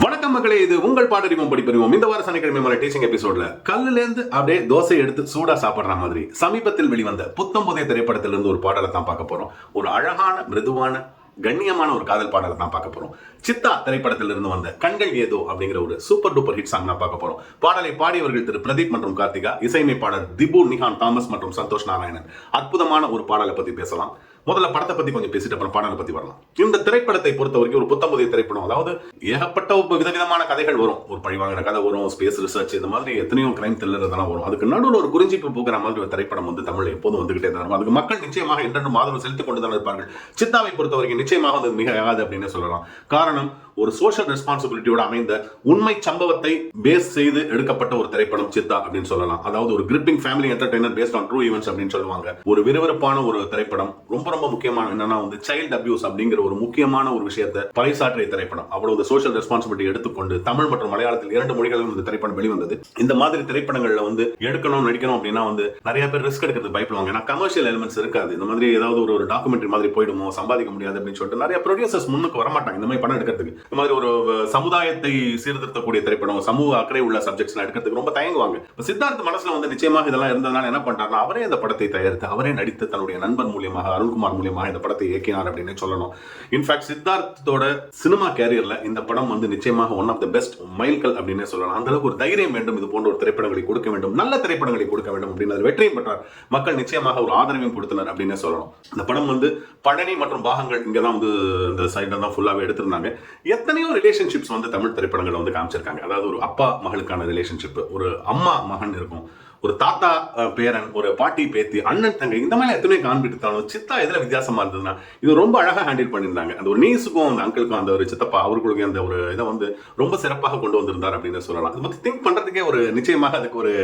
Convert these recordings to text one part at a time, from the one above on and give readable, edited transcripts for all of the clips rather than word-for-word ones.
வணக்கம் மக்களே, இது உங்கள் பாடறிவோம் படிப்பறிவோம். இந்த வார சனிக்கிழமை டீச்சிங் எபிசோட்ல கல்லுல இருந்து அப்படியே தோசை எடுத்து சூடா சாப்பிடுற மாதிரி சமீபத்தில் வெளிவந்த புத்தம் புதிய திரைப்படத்திலிருந்து ஒரு பாடலை தான் பார்க்க போறோம். ஒரு அழகான மிருதுவான கண்ணியமான ஒரு காதல் பாடலை தான் பார்க்க போறோம். சித்தா திரைப்படத்திலிருந்து வந்த கண்கள் ஏதோ அப்படிங்கிற ஒரு சூப்பர் டூப்பர் ஹிட் சாங் தான் பார்க்க போறோம். பாடலை பாடியவர்கள் திரு பிரதீப் மற்றும் கார்த்திகா, இசையமைப்பாளர் திபு நிஹான் தாமஸ் மற்றும் சந்தோஷ் நாராயணன். அற்புதமான ஒரு பாடலை பத்தி பேசலாம். முதல்ல படத்தை பத்தி கொஞ்சம் பேசிட்டு அப்புறம் பாடலை பத்தி வரலாம். இந்த திரைப்படத்தை பொறுத்த வரைக்கும் ஒரு புத்தம் புதிய திரைப்படம். அதாவது ஏகப்பட்ட விதவிதமான கதைகள் வரும். ஒரு பழிவாங்கிற கதை வரும், ஸ்பேஸ் ரிசர்ச், இந்த மாதிரி எத்தனையோ கிரைம் த்ரில்லர் இதெல்லாம் வரும். அதுக்கு நடுவில் ஒரு குறிஞ்சிப்பு பூக்கிற மாதிரி ஒரு திரைப்படம் வந்து தமிழ் எப்போதும் வந்துகிட்டே தான் இருக்கும். அதுக்கு மக்கள் நிச்சயமாக என்றென்றும் ஆதரவு செலுத்திக் கொண்டு தான் இருப்பார்கள். சித்தாவை பொறுத்த வரைக்கும் நிச்சயமாக அது மிக ஆகாது அப்படின்னு சொல்லலாம். காரணம், ஒரு சோஷியல் ரெஸ்பான்சிபிலிட்டியோட அமைந்த உண்மை சம்பவத்தை பேஸ் செய்து எடுக்கப்பட்ட ஒரு திரைப்படம் சித்தா அப்படின்னு சொல்லலாம். அதாவது ஒரு gripping family entertainer based on true events அப்படின்னு சொல்லுவாங்க. ஒரு விறுவிறுப்பான ஒரு திரைப்படம். ரொம்ப ரொம்ப முக்கியமான என்னன்னா வந்து சைல்ட் அபியூஸ் அப்படிங்கிற ஒரு முக்கியமான ஒரு விஷயத்தை பறைசாற்றிய திரைப்படம். அவ்வளவு சோஷியல் ரெஸ்பான்சிபிலிட்டி எடுத்துக்கொண்டு தமிழ் மற்றும் மலையாளத்தில் 2 மொழிகளிலும் இந்த திரைப்படம் வெளிவந்தது. இந்த மாதிரி திரைப்படங்கள்ல வந்து எடுக்கணும் நடிக்கணும் அப்படின்னா வந்து நிறைய பேர் ரிஸ்க் எடுக்கிறது பயப்படுவாங்க. ஏன்னா கமர்ஷியல் எலிமெண்ட்ஸ் இருக்காது. இந்த மாதிரி ஏதாவது ஒரு டாக்குமெண்ட்ரி மாதிரி போயிடுமோ, சம்பாதிக்க முடியாது அப்படின்னு சொல்லிட்டு நிறைய ப்ரொடியூசர்ஸ் முன்னுக்கு வரமாட்டாங்க இந்த மாதிரி படம் எடுக்கிறதுக்கு. இந்த மாதிரி ஒரு சமுதாயத்தை சீர்திருத்தக்கூடிய திரைப்படம், சமூக அக்கறை உள்ள சப்ஜெக்ட்ஸ் எடுக்கிறதுக்கு ரொம்ப தயங்குவாங்க. சித்தார்த் மனசுல வந்து நிச்சயமாக இதெல்லாம் இருந்ததுனால என்ன பண்றாருன்னா, அவரே இந்த படத்தை தயாரித்து அவரே நடித்து தன்னுடைய நண்பர் மூலியமாக அருண்குமார் மூலியமாக இந்த படத்தை இயக்கினார் அப்படின்னு சொல்லணும். இன்ஃபேக்ட் சித்தார்த்தோட சினிமா கேரியர்ல இந்த படம் வந்து நிச்சயமாக ஒன் ஆஃப் த பெஸ்ட் மைல்கல் அப்படின்னு சொல்லலாம். அந்த அளவுக்கு ஒரு தைரியம் வேண்டும், இது போன்ற ஒரு திரைப்படங்களை கொடுக்க வேண்டும், நல்ல திரைப்படங்களை கொடுக்க வேண்டும் அப்படின்னு வெற்றியும் பெற்றார். மக்கள் நிச்சயமாக ஒரு ஆதரவையும் கொடுத்தனர் அப்படின்னு சொல்லணும். இந்த படம் வந்து பழனி மற்றும் பாகங்கள் இங்கதான் வந்து இந்த சைட்ல தான் ஃபுல்லாவே எடுத்திருந்தாங்க. எத்தனையோ ரிலேஷன்ஷிப்ஸ் வந்து தமிழ் திரைப்படங்களை வந்து காமிச்சிருக்காங்க. அதாவது ஒரு அப்பா மகளுக்கான ரிலேஷன்ஷிப், ஒரு அம்மா மகன் இருக்கும், ஒரு தாத்தா பேரன், ஒரு பாட்டி பேத்தி, அண்ணன் தங்கை, இந்த மாதிரி எத்தனை காண்பிட்டாலும் சித்தா எதுல வித்தியாசமா இருந்ததுன்னா இது ரொம்ப அழகா ஹேண்டில் பண்ணியிருந்தாங்க. அந்த ஒரு நீஸுக்கும் அந்த அங்கிளுக்கும் அந்த ஒரு சித்தப்பா அவர்களுக்கு அந்த ஒரு இதை வந்து ரொம்ப சிறப்பாக கொண்டு வந்திருந்தார் அப்படின்னு சொல்லலாம். அதை பத்தி திங்க் பண்றதுக்கே ஒரு நிச்சயமாக அதுக்கு ஒரு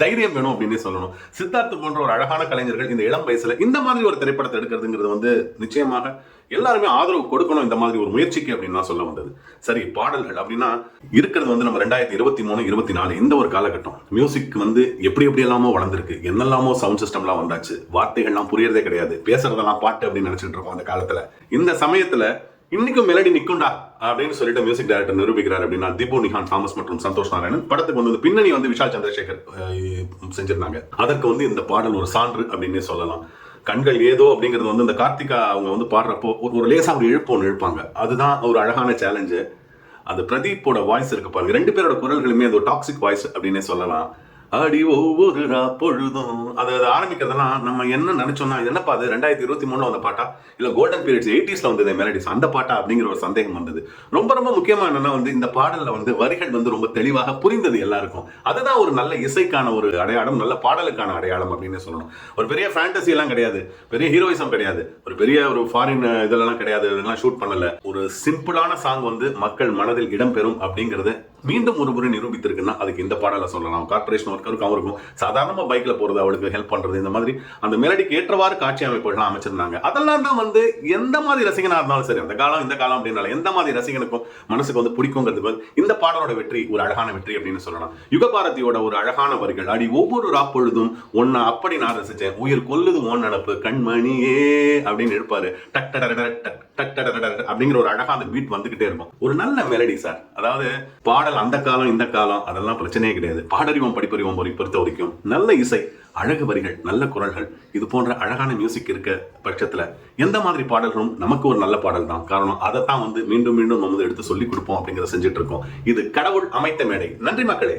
தைரியம் வேணும் அப்படின்னு சொல்லணும். சித்தார்த் போன்ற ஒரு அழகான கலைஞர்கள் இந்த இளம் வயசுல இந்த மாதிரி ஒரு திரைப்படத்தை எடுக்கிறதுங்கிறது வந்து நிச்சயமாக எல்லாருமே ஆதரவு கொடுக்கணும் இந்த மாதிரி ஒரு முயற்சிக்கு அப்படின்னு சொல்ல வந்தது. சரி, பாடல்கள் அப்படின்னா இருக்கிறது வந்து நம்ம 2023, 24 இந்த ஒரு காலகட்டம். மியூசிக் வந்து எப்படி எல்லாமோ வளர்ந்துருக்கு, என்னெல்லாமோ சவுண்ட் சிஸ்டம்லாம் வந்தாச்சு, வார்த்தைகள்லாம் புரியறதே கிடையாது, பேசுறதெல்லாம் பாட்டு அப்படின்னு நினைச்சிட்டு இருக்கோம் அந்த காலத்துல. இந்த சமயத்துல இன்னைக்கும் மெலடி நிக்குண்டா அப்படின்னு சொல்லிட்டு மியூசிக் டைரக்டர் நிரூபிக்கிறார் அப்படின்னா திபு நிஹான் தாமஸ் மற்றும் சந்தோஷ் நாராயணன். படத்துக்கு வந்து பின்னணி வந்து விஷால் சந்திரசேகர் செஞ்சிருந்தாங்க. அதற்கு வந்து இந்த பாடல் ஒரு சான்று அப்படின்னே சொல்லலாம். கண்கள் ஏதோ அப்படிங்கிறது வந்து இந்த கார்த்திகா அவங்க வந்து பாடுறப்போ ஒரு லேசா ஒரு இழுப்பு ஒன்று இழுப்பாங்க. அதுதான் ஒரு அழகான சேலஞ்சு. அந்த பிரதீப்போட வாய்ஸ் இருக்கு பாருங்க, 2 பேரோட குரல்களுமே அது ஒரு டாக்ஸிக் வாய்ஸ் அப்படின்னே சொல்லலாம். அடி ஒவ்வொரு பொழுதும் அது ஆரம்பிக்கிறதெல்லாம் நம்ம என்ன நினைச்சோம்னா, இது என்னப்பா அது 2023 வந்த பாட்டா இல்ல கோல்டன் பீரியட்ஸ் 80s வந்தது மெலடிஸ் அந்த பாட்டா அப்படிங்கிற ஒரு சந்தேகம் வந்தது. ரொம்ப ரொம்ப முக்கியமா என்னன்னா வந்து இந்த பாடல்ல வந்து வரிகள் வந்து ரொம்ப தெளிவாக புரிந்தது எல்லாருக்கும். அதுதான் ஒரு நல்ல இசைக்கான ஒரு அடையாளம், நல்ல பாடலுக்கான அடையாளம் அப்படின்னு சொல்லணும். ஒரு பெரிய ஃபேண்டசி எல்லாம் கிடையாது, பெரிய ஹீரோயிசம் கிடையாது, ஒரு பெரிய ஒரு ஃபாரின் இதெல்லாம் கிடையாது, இதெல்லாம் ஷூட் பண்ணல. ஒரு சிம்பிளான சாங் வந்து மக்கள் மனதில் இடம்பெறும் அப்படிங்கறது மீண்டும் ஒரு முறை நிரூபித்திருக்குன்னா அதுக்கு இந்த பாடலை சொல்லலாம். கார்பரேஷன் ஒர்க்கருக்கும் அவருக்கும் சாதாரணமா பைக்ல போறது, அவளுக்கு ஹெல்ப் பண்றது, இந்த மாதிரி அந்த மெலடிக்கு ஏற்றவாறு காட்சி அமைப்புகள்லாம் அமைச்சிருந்தாங்க. அதெல்லாம் தான் வந்து எந்த மாதிரி ரசிகனா இருந்தாலும் சரி, அந்த காலம் இந்த காலம் அப்படின்னால எந்த மாதிரி ரசிகனுக்கும் மனசுக்கு வந்து பிடிக்குங்கிறதுக்கு இந்த பாடலோட வெற்றி ஒரு அழகான வெற்றி அப்படின்னு சொல்லலாம். யுகபாரதியோட ஒரு அழகான வரிகள், அடி ஒவ்வொரு ராப்பொழுதும் ஒன்னா அப்படி நான் ரசிச்சேன், உயிர் கொல்லுது ஓன் நினப்பு கண்மணியே அப்படின்னு இருப்பாரு. டக் அப்படிங்கிற ஒரு அழகான பீட் வந்துகிட்டே இருக்கும். ஒரு நல்ல மெலடி சார். அதாவது பாடல் அந்த காலம் இந்த காலம் அதெல்லாம் பிரச்சனையே கிடையாது. பாடறிவோம் படிப்பறிவோம் பொறுத்த வரைக்கும் நல்ல இசை, அழகு வரிகள், நல்ல குரல்கள், இது போன்ற அழகான மியூசிக் இருக்க பட்சத்துல எந்த மாதிரி பாடல்களும் நமக்கு ஒரு நல்ல பாடல் தான். காரணம் அதைத்தான் வந்து மீண்டும் மீண்டும் நம்ம எடுத்து சொல்லி கொடுப்போம் அப்படிங்கிறத செஞ்சுட்டு இருக்கோம். இது கடவுள் அமைத்த மேடை. நன்றி மக்களே.